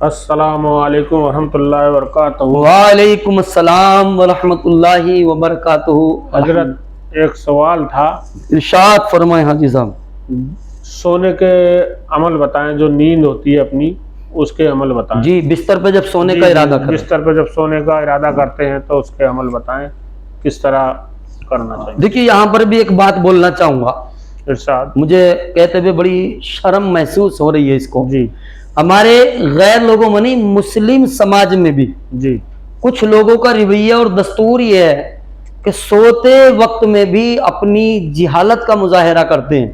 السلام علیکم ورحمۃ اللہ وبرکاتہ۔ وعلیکم السلام ورحمۃ اللہ وبرکاتہ۔ حضرت ایک سوال تھا، ارشاد فرمائیں حاجی صاحب۔ سونے کے عمل بتائیں، جو نیند ہوتی ہے اپنی اس کے عمل بتائیں۔ جی، بستر پہ جب سونے کا ارادہ کریں، بستر پہ جب سونے کا ارادہ کرتے ہیں تو اس کے عمل بتائیں، کس طرح کرنا چاہیے۔ دیکھیے یہاں پر بھی ایک بات بولنا چاہوں گا، ارشاد۔ مجھے کہتے ہوئے بڑی شرم محسوس ہو رہی ہے اس کو۔ جی ہمارے غیر لوگوں میں نہیں، مسلم سماج میں بھی جی کچھ لوگوں کا رویہ اور دستور یہ ہے کہ سوتے وقت میں بھی اپنی جہالت کا مظاہرہ کرتے ہیں۔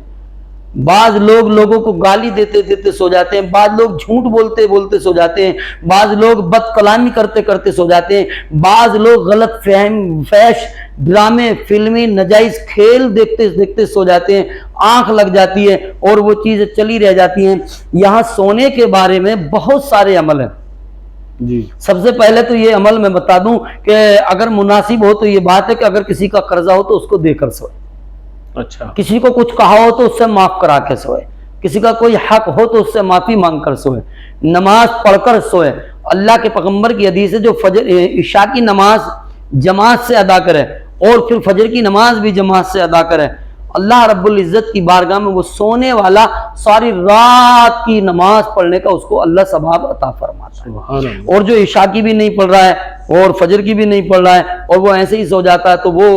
بعض لوگ لوگوں کو گالی دیتے دیتے سو جاتے ہیں، بعض لوگ جھوٹ بولتے بولتے سو جاتے ہیں، بعض لوگ بد کلامی کرتے کرتے سو جاتے ہیں، بعض لوگ غلط فحش ڈرامے، فلمیں، ناجائز کھیل دیکھتے دیکھتے سو جاتے ہیں، آنکھ لگ جاتی ہے اور وہ چیزیں چلی رہ جاتی ہیں۔ یہاں سونے کے بارے میں بہت سارے عمل ہیں۔ جی سب سے پہلے تو یہ عمل میں بتا دوں کہ اگر مناسب ہو تو یہ بات ہے کہ اگر کسی کا قرضہ ہو تو اس کو دے کر سوئے، اچھا، کسی کو کچھ کہا ہو تو اس سے معاف کرا کے سوئے، کسی کا کوئی حق ہو تو اس سے معافی مانگ کر سوئے، نماز پڑھ کر سوئے۔ اللہ کے پیغمبر کی حدیث ہے جو عشاء کی نماز جماعت سے ادا کرے اور پھر فجر کی نماز بھی جماعت سے ادا کرے، اللہ رب العزت کی بارگاہ میں وہ سونے والا ساری رات کی نماز پڑھنے کا اس کو اللہ ثواب عطا فرماتا ہے۔ سبحان اللہ۔ اور جو عشاء کی بھی نہیں پڑھ رہا ہے اور فجر کی بھی نہیں پڑھ رہا ہے اور وہ ایسے ہی سو جاتا ہے تو وہ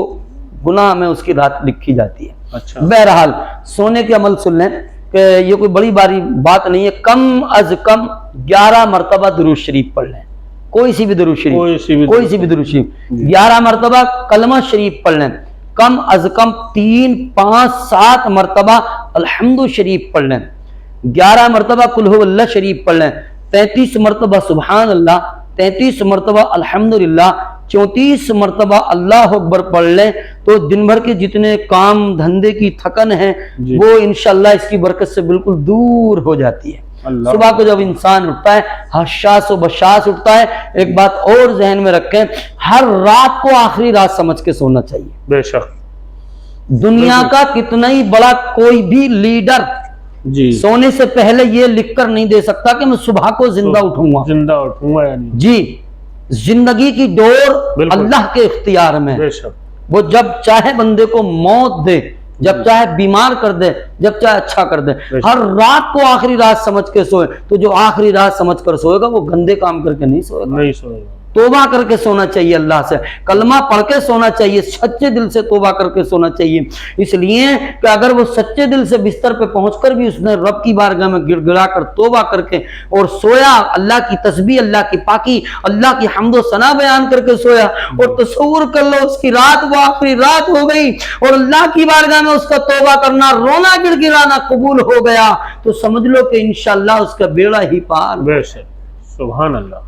گناہ میں اس کی رات لکھی جاتی ہے۔ اچھا، بہرحال سونے کے عمل سن لیں کہ یہ کوئی بڑی باری بات نہیں ہے، کم از کم 11 مرتبہ درود شریف پڑھ لیں، کوئی سی بھی درود شریف، کوئی سی بھی درود شریف، 11 مرتبہ کلمہ شریف پڑھ لیں، کم از کم 3، 5، 7 مرتبہ الحمد شریف پڑھ لیں، 11 مرتبہ قل هو اللہ شریف پڑھ لیں، 33 مرتبہ سبحان اللہ، 33 مرتبہ الحمدللہ، 34 مرتبہ اللہ اکبر پڑھ لیں تو دن بھر کے جتنے کام دھندے کی تھکن ہے وہ انشاءاللہ اس کی برکت سے بالکل دور ہو جاتی ہے۔ صبح کو جب انسان اٹھتا ہے حشاس و بشاس اٹھتا ہے۔ ایک بات اور ذہن میں رکھیں، ہر رات کو آخری رات سمجھ کے سونا چاہیے۔ بے شک، دنیا کا کتنا ہی بڑا کوئی بھی لیڈر جی سونے سے پہلے یہ لکھ کر نہیں دے سکتا کہ میں صبح کو زندہ اٹھوں گا۔ زندہ اٹھوں گا یعنی جی، زندگی کی ڈور اللہ کے اختیار میں، بے شک، وہ جب چاہے بندے کو موت دے، جب چاہے بیمار کر دے، جب چاہے اچھا کر دے۔ ہر رات کو آخری رات سمجھ کے سوئے تو جو آخری رات سمجھ کر سوئے گا وہ گندے کام کر کے نہیں سوئے گا، نہیں سوئے گا۔ توبہ کر کے سونا چاہیے، اللہ سے کلمہ پڑھ کے سونا چاہیے، سچے دل سے توبہ کر کے سونا چاہیے۔ اس لیے کہ اگر وہ سچے دل سے بستر پہ پہنچ کر بھی اس نے رب کی بارگاہ میں گڑ گڑا کر توبہ کر کے اور سویا، اللہ کی تسبیح، اللہ کی پاکی، اللہ کی حمد و ثنا بیان کر کے سویا، اور تصور کر لو اس کی رات وہ آخری رات ہو گئی اور اللہ کی بارگاہ میں اس کا توبہ کرنا، رونا گڑ گڑانا قبول ہو گیا، تو سمجھ لو کہ انشاءاللہ اس کا بیڑا ہی پار۔ بے شک، سبحان اللہ۔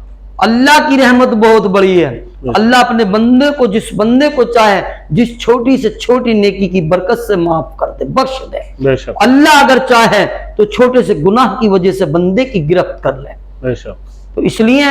اللہ کی رحمت بہت بڑی ہے، اللہ اپنے بندے کو، جس بندے کو چاہے جس چھوٹی سے چھوٹی نیکی کی برکت سے معاف کر دے، بخش دے۔ بے شک، اللہ اگر چاہے تو چھوٹے سے گناہ کی وجہ سے بندے کی گرفت کر لے۔ بے شک، تو اس لیے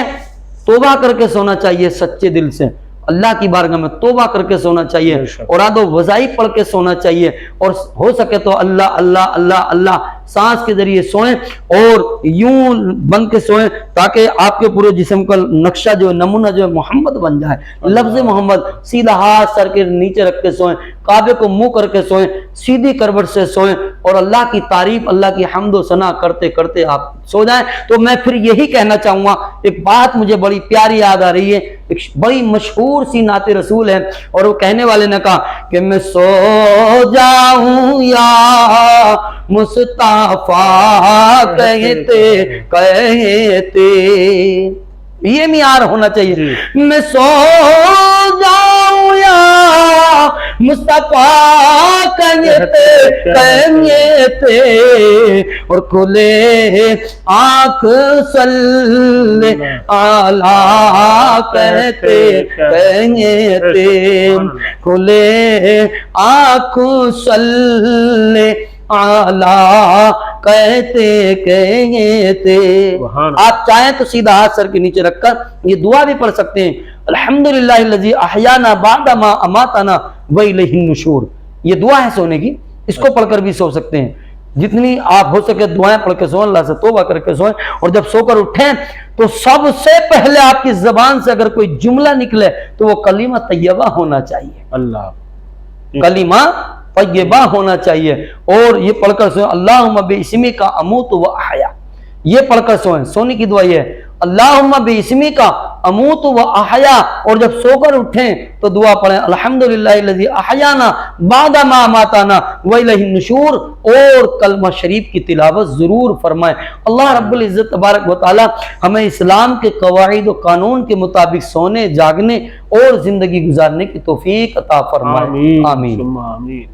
توبہ کر کے سونا چاہیے، سچے دل سے اللہ کی بارگاہ میں توبہ کر کے سونا چاہیے، اور آدھو وظائف پڑھ کے سونا چاہیے، اور ہو سکے تو اللہ اللہ اللہ اللہ سانس کے ذریعے سوئیں اور یوں بن کے سوئیں تاکہ آپ کے پورے جسم کا نقشہ جو ہے، نمونہ جو ہے محمد بن جائے۔ لفظ محمد سیدھا ہاتھ سر کے نیچے رکھ کے سوئیں، کعبے کو منہ کر کے سوئیں، سیدھی کروٹ سے سوئیں اور اللہ کی تعریف، اللہ کی حمد و ثنا کرتے کرتے آپ سو جائیں۔ تو میں پھر یہی کہنا چاہوں گا، ایک بات مجھے بڑی پیاری یاد آ رہی ہے، ایک بڑی مشہور سی نعت رسول ہے، اور وہ کہنے والے نے کہا کہ میں سو جاؤں یا مصطفیٰ کہتے کہتے، یہ معیار ہونا چاہیے، میں سو جاؤں یا مصطفیٰ کہتے کہتے، اور کھلے آنکھ صلی علیہ کہتے کہتے، کھلے آنکھ صلی اعلیٰ کہتے کہتے۔ آپ چاہیں تو سیدھا ہاتھ سر کے نیچے رکھ کر یہ دعا بھی پڑھ سکتے ہیں، الحمدللہ الذی احیانا بعد ما اماتنا والیہ النشور۔ یہ دعا ہے سونے کی، اس کو پڑھ کر بھی سو سکتے ہیں۔ جتنی آپ ہو سکے دعائیں پڑھ کے سوئیں، اللہ سے توبہ کر کے سوئیں، اور جب سو کر اٹھیں تو سب سے پہلے آپ کی زبان سے اگر کوئی جملہ نکلے تو وہ کلمہ طیبہ ہونا چاہیے، اللہ کلمہ طیبہ ہونا چاہیے، اور یہ پڑھ کر سوئیں اللہم باسمک اموت و احیا، یہ پڑھ کر سوئیں۔ سونے کی دعا یہ ہے اللہم باسمک اموت و احیا، اور جب سو کر اٹھیں تو دعا پڑھیں الحمدللہ الذی احیانا بعد ما اماتنا والیہ النشور، اور کلمہ شریف کی تلاوت ضرور فرمائیں۔ اللہ رب العزت تبارک و تعالی ہمیں اسلام کے قواعد و قانون کے مطابق سونے، جاگنے اور زندگی گزارنے کی توفیق عطا فرمائے، آمین آمین۔ ثم آمین۔